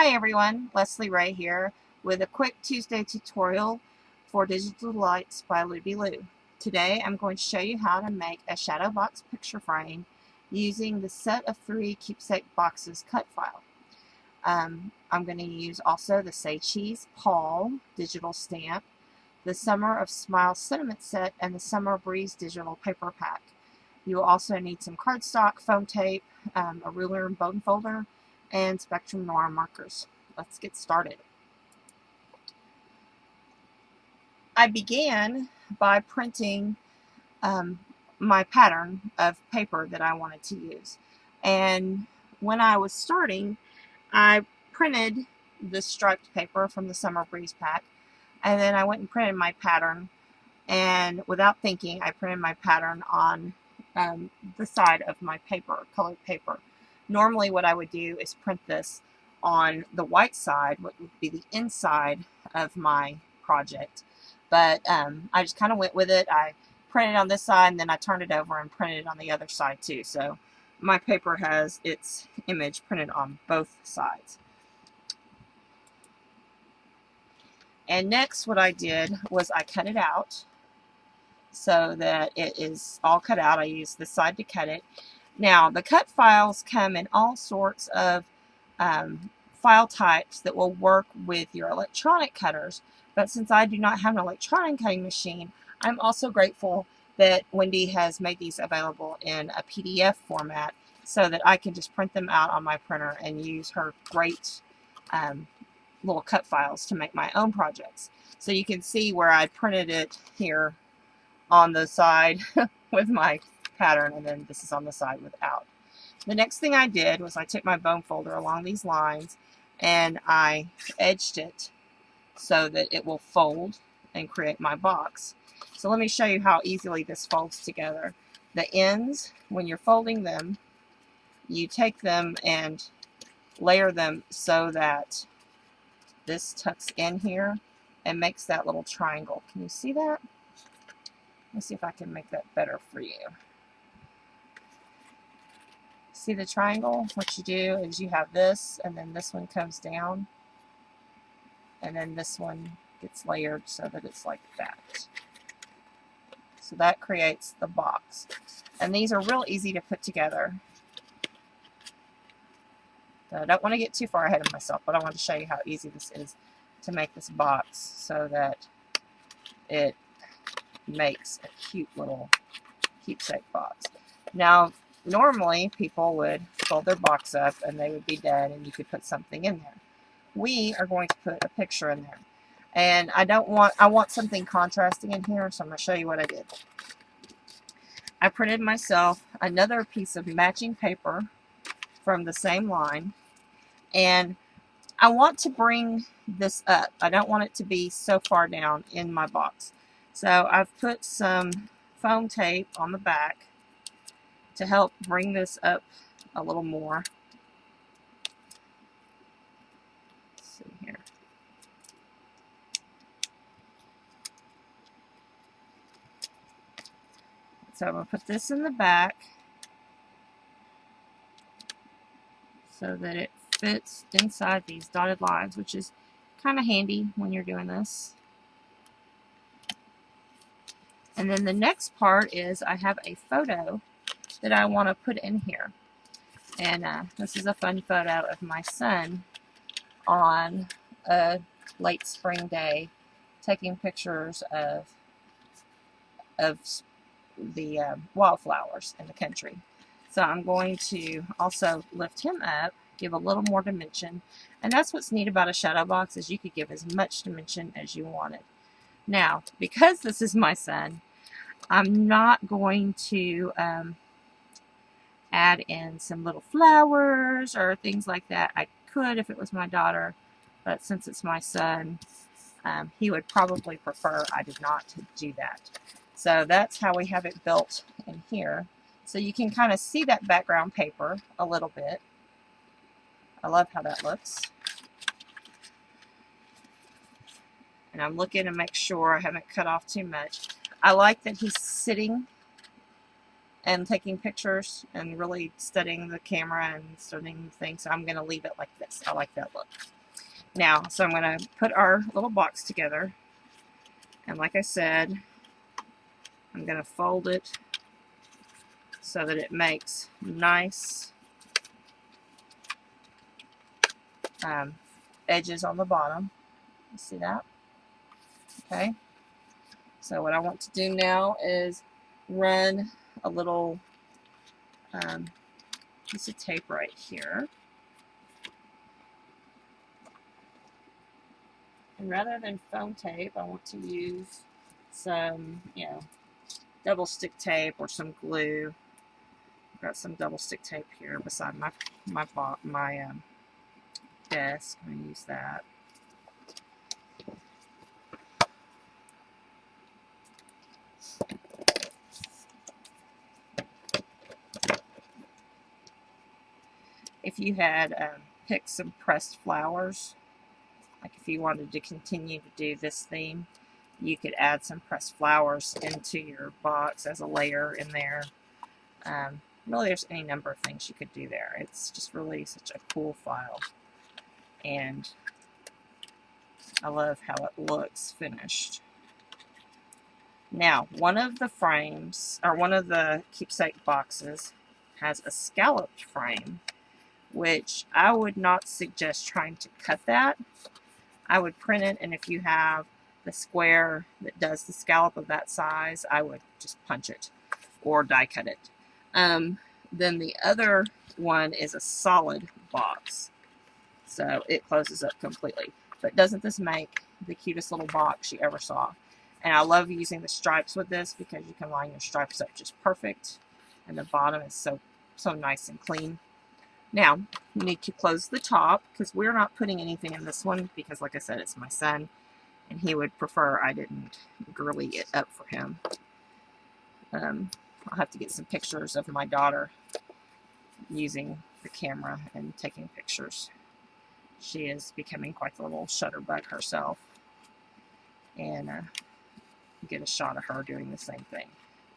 Hi everyone, Leslie Ray here with a quick Tuesday tutorial for Digital Delights by Luby Lou. Today I'm going to show you how to make a shadow box picture frame using the set of 3 keepsake boxes cut file. I'm going to use also the Say Cheese Paul digital stamp, the Summer of Smile sentiment set, and the Summer Breeze digital paper pack. You will also need some cardstock, foam tape, a ruler and bone folder, and Spectrum Noir markers. Let's get started. I began by printing my pattern of paper that I wanted to use. And when I was starting, I printed the striped paper from the Summer Breeze pack, and then I went and printed my pattern, and without thinking, I printed my pattern on the side of my paper, colored paper. Normally what I would do is print this on the white side, what would be the inside of my project. But I just kind of went with it. I printed on this side and then I turned it over and printed it on the other side too. So my paper has its image printed on both sides. And next what I did was I cut it out so that it is all cut out. I used this side to cut it. Now, the cut files come in all sorts of file types that will work with your electronic cutters, but since I do not have an electronic cutting machine, I'm also grateful that Wendy has made these available in a PDF format so that I can just print them out on my printer and use her great little cut files to make my own projects. So you can see where I printed it here on the side with my pattern, and then this is on the side without. The next thing I did was I took my bone folder along these lines and I edged it so that it will fold and create my box. So let me show you how easily this folds together. The ends, when you're folding them, you take them and layer them so that this tucks in here and makes that little triangle. Can you see that? Let's see if I can make that better for you. See the triangle? What you do is you have this, and then this one comes down, and then this one gets layered so that it's like that. So that creates the box. And these are real easy to put together. I don't want to get too far ahead of myself, but I want to show you how easy this is to make this box so that it makes a cute little keepsake box. Now, normally people would fold their box up and they would be dead and you could put something in there. We are going to put a picture in there. And I want something contrasting in here, so I'm going to show you what I did. I printed myself another piece of matching paper from the same line, and I want to bring this up. I don't want it to be so far down in my box. So I've put some foam tape on the back to help bring this up a little more. Let's see here. So I'm going to put this in the back so that it fits inside these dotted lines, which is kind of handy when you're doing this. And then the next part is I have a photo that I want to put in here. And this is a fun photo of my son on a late spring day taking pictures of the wildflowers in the country. So I'm going to also lift him up, give a little more dimension. And that's what's neat about a shadow box, is you could give as much dimension as you wanted. Now, because this is my son, I'm not going to add in some little flowers or things like that. I could if it was my daughter, but since it's my son, he would probably prefer I did not do that. So that's how we have it built in here. So you can kind of see that background paper a little bit. I love how that looks. And I'm looking to make sure I haven't cut off too much. I like that he's sitting and taking pictures and really studying the camera and studying things. So I'm going to leave it like this. I like that look. Now, so I'm going to put our little box together. And like I said, I'm going to fold it so that it makes nice edges on the bottom. You see that? Okay. So what I want to do now is run a little piece of tape right here. And rather than foam tape, I want to use some, double stick tape or some glue. I've got some double stick tape here beside my desk. I'm going to use that. If you had picked some pressed flowers, like if you wanted to continue to do this theme, you could add some pressed flowers into your box as a layer in there. Really, there's any number of things you could do there. It's just really such a cool file. And I love how it looks finished. Now, one of the frames, or one of the keepsake boxes, has a scalloped frame, which I would not suggest trying to cut that. I would print it, and if you have the square that does the scallop of that size, I would just punch it or die cut it. Then the other one is a solid box, so it closes up completely. But doesn't this make the cutest little box you ever saw? And I love using the stripes with this because you can line your stripes up just perfect, and the bottom is so nice and clean. Now, you need to close the top because we're not putting anything in this one because, like I said, it's my son, and he would prefer I didn't girly it up for him. I'll have to get some pictures of my daughter using the camera and taking pictures. She is becoming quite the little shutterbug herself, and get a shot of her doing the same thing.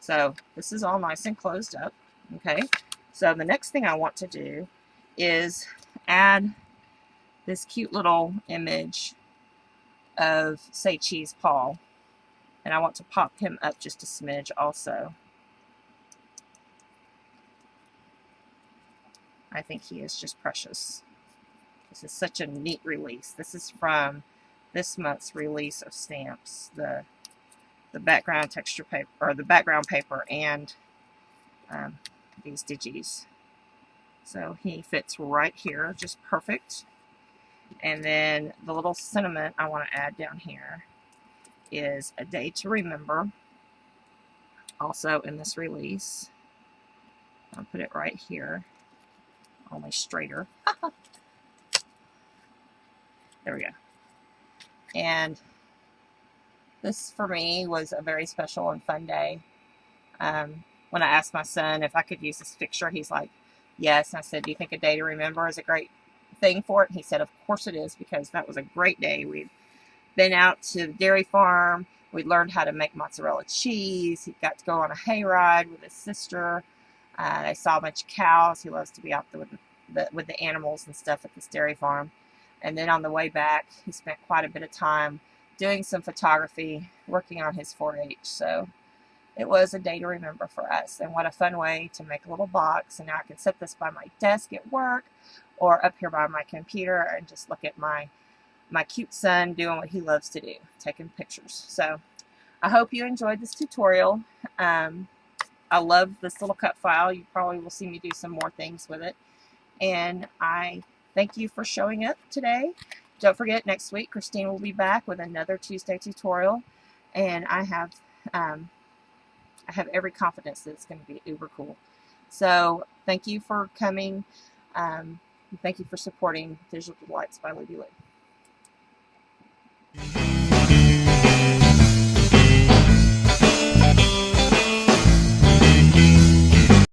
So this is all nice and closed up. Okay, so the next thing I want to do is add this cute little image of Say Cheese Paul, and I want to pop him up just a smidge also. I think he is just precious. This is such a neat release. This is from this month's release of stamps, the background texture paper, or the background paper, and these digis. So he fits right here, just perfect. And then the little sentiment I want to add down here is a day to remember, also in this release. I'll put it right here, only straighter. There we go. And this for me was a very special and fun day. When I asked my son if I could use this picture, he's like, yes. And I said, do you think a day to remember is a great thing for it? And he said, of course it is, because that was a great day. We'd been out to the dairy farm. We learned how to make mozzarella cheese. He got to go on a hayride with his sister. They saw a bunch of cows. He loves to be out there with the animals and stuff at this dairy farm. And then on the way back, he spent quite a bit of time doing some photography, working on his 4-H. So it was a day to remember for us. And what a fun way to make a little box. And now I can set this by my desk at work or up here by my computer and just look at my cute son doing what he loves to do, taking pictures. So I hope you enjoyed this tutorial. I love this little cut file. You probably will see me do some more things with it. And I thank you for showing up today. Don't forget, next week, Christine will be back with another Tuesday tutorial. And I have every confidence that it's going to be uber cool. So thank you for coming. Thank you for supporting Digital Delights by Libby Lou.